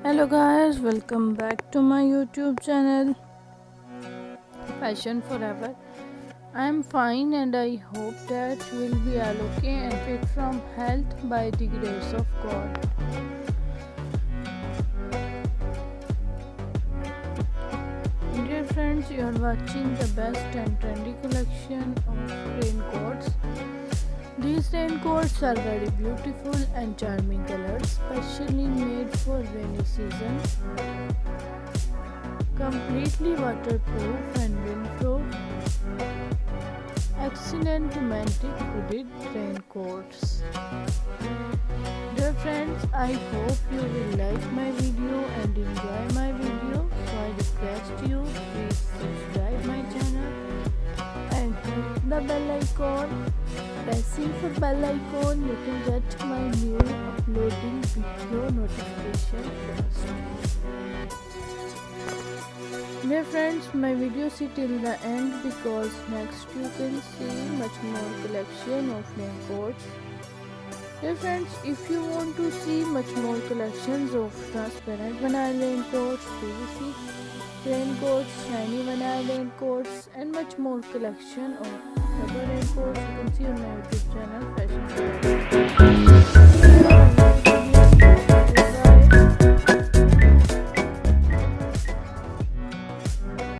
Hello guys, welcome back to my YouTube channel Fashion Forever. I am fine and I hope that you will be all okay and fit from health by the grace of God. Dear friends, you are watching the best and trendy collection of raincoats. These raincoats are very beautiful and charming colors, specially made for rainy season. Completely waterproof and windproof. Excellent romantic hooded raincoats. Dear friends, I hope you will like my video and enjoy my video. So I request you please subscribe my channel and hit the bell icon. Pressing for bell icon, you can get my new uploading video notification first. Dear friends, my video see till the end because next you can see much more collection of raincoats. Dear friends, if you want to see much more collections of transparent vinyl raincoats, PVC raincoats, shiny vinyl raincoats and much more collection of rubber raincoats, you can see on my YouTube channel